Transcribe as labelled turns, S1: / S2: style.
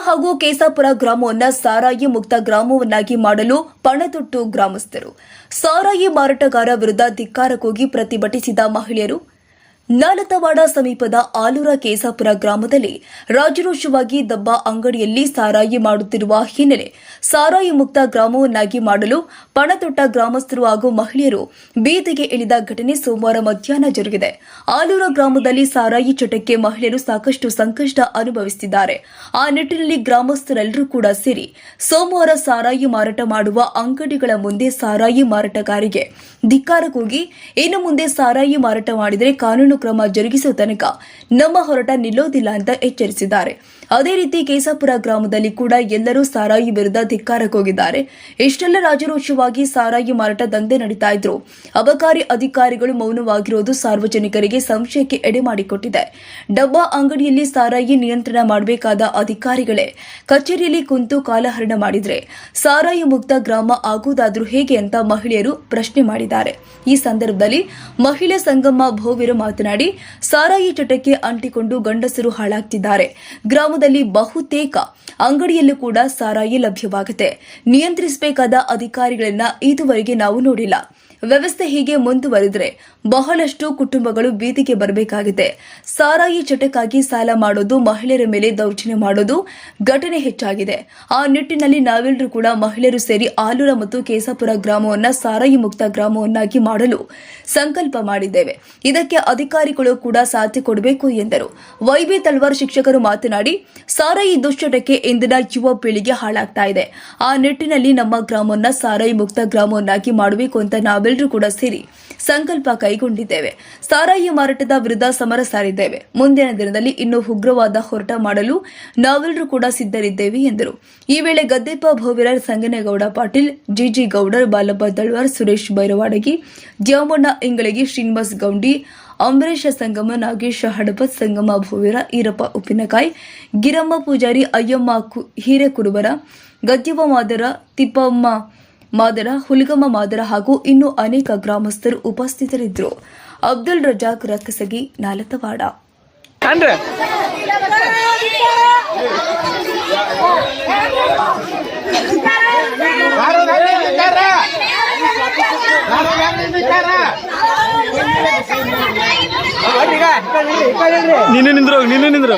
S1: ಹಾಗೂ ಕೇಸಾಪುರ ಗ್ರಾಮವನ್ನು ಸಾರಾಯಿ ಮುಕ್ತ ಗ್ರಾಮವನ್ನಾಗಿ ಮಾಡಲು ಪಣತೊಟ್ಟು ಗ್ರಾಮಸ್ಥರು. ಸಾರಾಯಿ ಮಾರಾಟಗಾರ ವಿರುದ್ಧ ಧಿಕ್ಕಾರಕ್ಕೋಗಿ ಪ್ರತಿಭಟಿಸಿದ ಮಹಿಳೆಯರು. ನಾಲತವಾಡ ಸಮೀಪದ ಆಲೂರ ಕೇಸಾಪುರ ಗ್ರಾಮದಲ್ಲಿ ರಾಜರೋಷವಾಗಿ ದಬ್ಬ ಅಂಗಡಿಯಲ್ಲಿ ಸಾರಾಯಿ ಮಾಡುತ್ತಿರುವ ಹಿನ್ನೆಲೆ ಸಾರಾಯಿ ಮುಕ್ತ ಗ್ರಾಮವನ್ನಾಗಿ ಮಾಡಲು ಪಣತೊಟ್ಟ ಗ್ರಾಮಸ್ಥರು ಹಾಗೂ ಮಹಿಳೆಯರು ಬೀದಿಗೆ ಇಳಿದ ಘಟನೆ ಸೋಮವಾರ ಮಧ್ಯಾಹ್ನ ಜರುಗಿದೆ. ಆಲೂರ ಗ್ರಾಮದಲ್ಲಿ ಸಾರಾಯಿ ಚಟಕ್ಕೆ ಮಹಿಳೆಯರು ಸಾಕಷ್ಟು ಸಂಕಷ್ಟ ಅನುಭವಿಸುತ್ತಿದ್ದಾರೆ. ಆ ನಿಟ್ಟಿನಲ್ಲಿ ಗ್ರಾಮಸ್ಥರೆಲ್ಲರೂ ಕೂಡ ಸೇರಿ ಸೋಮವಾರ ಸಾರಾಯಿ ಮಾರಾಟ ಮಾಡುವ ಅಂಗಡಿಗಳ ಮುಂದೆ ಸಾರಾಯಿ ಮಾರಾಟಗಾರಿಗೆ ಧಿಕ್ಕಾರಕ್ಕೋಗಿ ಇನ್ನು ಮುಂದೆ ಸಾರಾಯಿ ಮಾರಾಟ ಮಾಡಿದರೆ ಕಾನೂನು ಕ್ರಮ ಜರುಗಿಸುವ ತನಕ ನಮ್ಮ ಹೋರಾಟ ನಿಲ್ಲೋದಿಲ್ಲ ಅಂತ ಎಚ್ಚರಿಸಿದ್ದಾರೆ. ಅದೇ ರೀತಿ ಕೇಸಾಪುರ ಗ್ರಾಮದಲ್ಲಿ ಕೂಡ ಎಲ್ಲರೂ ಸಾರಾಯಿ ವಿರುದ್ಧ ಧಿಕ್ಕಾರಕ್ಕೋಗಿದ್ದಾರೆ. ಇಷ್ಟೆಲ್ಲ ರಾಜರೋಷವಾಗಿ ಸಾರಾಯಿ ಮಾರಾಟ ದಂಧೆ ನಡೀತಾ ಇದ್ರು. ಅಬಕಾರಿ ಅಧಿಕಾರಿಗಳು ಮೌನವಾಗಿರೋದು ಸಾರ್ವಜನಿಕರಿಗೆ ಸಂಶಯಕ್ಕೆ ಎಡೆ ಮಾಡಿಕೊಟ್ಟಿದೆ. ಡಬ್ಬಾ ಅಂಗಡಿಯಲ್ಲಿ ಸಾರಾಯಿ ನಿಯಂತ್ರಣ ಮಾಡಬೇಕಾದ ಅಧಿಕಾರಿಗಳೇ ಕಚೇರಿಯಲ್ಲಿ ಕುಂತು ಕಾಲಹರಣ ಮಾಡಿದ್ರೆ ಸಾರಾಯಿ ಮುಕ್ತ ಗ್ರಾಮ ಆಗುವುದಾದ್ರೂ ಹೇಗೆ ಅಂತ ಮಹಿಳೆಯರು ಪ್ರಶ್ನೆ ಮಾಡಿದ್ದಾರೆ. ಈ ಸಂದರ್ಭದಲ್ಲಿ ಮಹಿಳಾ ಸಂಗಮ್ಮ ಭೋವಿರು ಮಾತನಾಡಿ, ಸಾರಾಯಿ ಚಟಕ್ಕೆ ಅಂಟಿಕೊಂಡು ಗಂಡಸರು ಹಾಳಾಗ್ತಿದ್ದಾರೆ. ಗ್ರಾಮದಲ್ಲಿ ಬಹುತೇಕ ಅಂಗಡಿಯಲ್ಲೂ ಕೂಡ ಸಾರಾಯಿ ಲಭ್ಯವಾಗುತ್ತೆ. ನಿಯಂತ್ರಿಸಬೇಕಾದ ಅಧಿಕಾರಿಗಳನ್ನ ಇದುವರೆಗೆ ನಾವು ನೋಡಿಲ್ಲ. ವ್ಯವಸ್ಥೆ ಹೀಗೆ ಮುಂದುವರೆದರೆ ಬಹಳಷ್ಟು ಕುಟುಂಬಗಳು ಬೀದಿಗೆ ಬರಬೇಕಾಗಿದೆ. ಸಾರಾಯಿ ಚಟಕ್ಕಾಗಿ ಸಾಲ ಮಾಡೋದು, ಮಹಿಳೆಯರ ಮೇಲೆ ದೌರ್ಜನ್ಯ ಮಾಡೋದು ಘಟನೆ ಹೆಚ್ಚಾಗಿದೆ. ಆ ನಿಟ್ಟಿನಲ್ಲಿ ನಾವೆಲ್ಲರೂ ಕೂಡ ಮಹಿಳೆಯರು ಸೇರಿ ಆಲೂರ ಮತ್ತು ಕೇಸಾಪುರ ಗ್ರಾಮವನ್ನು ಸಾರಾಯಿ ಮುಕ್ತ ಗ್ರಾಮವನ್ನಾಗಿ ಮಾಡಲು ಸಂಕಲ್ಪ ಮಾಡಿದ್ದೇವೆ. ಇದಕ್ಕೆ ಅಧಿಕಾರಿಗಳು ಕೂಡ ಸಾಥ್ ಕೊಡಬೇಕು ಎಂದರು. ವೈಬಿ ತಲ್ವಾರ್ ಶಿಕ್ಷಕರು ಮಾತನಾಡಿ, ಸಾರಾಯಿ ದುಶ್ಚಟಕ್ಕೆ ಇಂದಿನ ಯುವ ಪೀಳಿಗೆ ಹಾಳಾಗ್ತಾ ಇದೆ. ಆ ನಿಟ್ಟಿನಲ್ಲಿ ನಮ್ಮ ಗ್ರಾಮವನ್ನು ಸಾರಾಯಿ ಮುಕ್ತ ಗ್ರಾಮವನ್ನಾಗಿ ಮಾಡಬೇಕು ಅಂತ ನಾವೆಲ್ಲರೂ ಕೂಡ ಸೇರಿ ಸಂಕಲ್ಪ ಕೈಗೊಂಡಿದ್ದೇವೆ. ಸಾರಾಯಿ ಮಾರಾಟದ ವಿರುದ್ಧ ಸಮರ ಸಾರಿದ್ದೇವೆ. ಮುಂದಿನ ದಿನದಲ್ಲಿ ಇನ್ನೂ ಉಗ್ರವಾದ ಹೋರಾಟ ಮಾಡಲು ನಾವೆಲ್ಲರೂ ಕೂಡ ಸಿದ್ಧರಿದ್ದೇವೆ ಎಂದರು. ಈ ವೇಳೆ ಗದ್ದೆಪ್ಪ ಭೋವಿರ, ಸಂಗನೇಗೌಡ ಪಾಟೀಲ್, ಜಿಜಿ ಗೌಡರ್, ಬಾಲಪ್ಪ ತಳ್ವಾರ್, ಸುರೇಶ್ ಬೈರವಾಡಗಿ, ದ್ಯಾಮಣ್ಣ ಇಂಗಳಗಿ, ಶ್ರೀನಿವಾಸ್ ಗೌಂಡಿ, ಅಂಬರೀಶ ಸಂಗಮ, ನಾಗೇಶ ಹಡಪತ್, ಸಂಗಮ ಭೋವಿರ, ಈರಪ್ಪ ಉಪ್ಪಿನಕಾಯಿ, ಗಿರಮ್ಮ ಪೂಜಾರಿ, ಅಯ್ಯಮ್ಮ ಹಿರೇಕುರುಬರ, ಗದ್ಯವ ಮಾದರ, ತಿಪ್ಪಮ್ಮ ಮಾದರ, ಹುಲಿಗಮ್ಮ ಮಾದರ ಹಾಗೂ ಇನ್ನೂ ಅನೇಕ ಗ್ರಾಮಸ್ಥರು ಉಪಸ್ಥಿತರಿದ್ದರು. ಅಬ್ದುಲ್ ರಜಾಕ್, ರಕ್ಕಸಗಿ, ನಾಲತವಾಡ.
S2: ನೀನು ನಿಂದ್ರು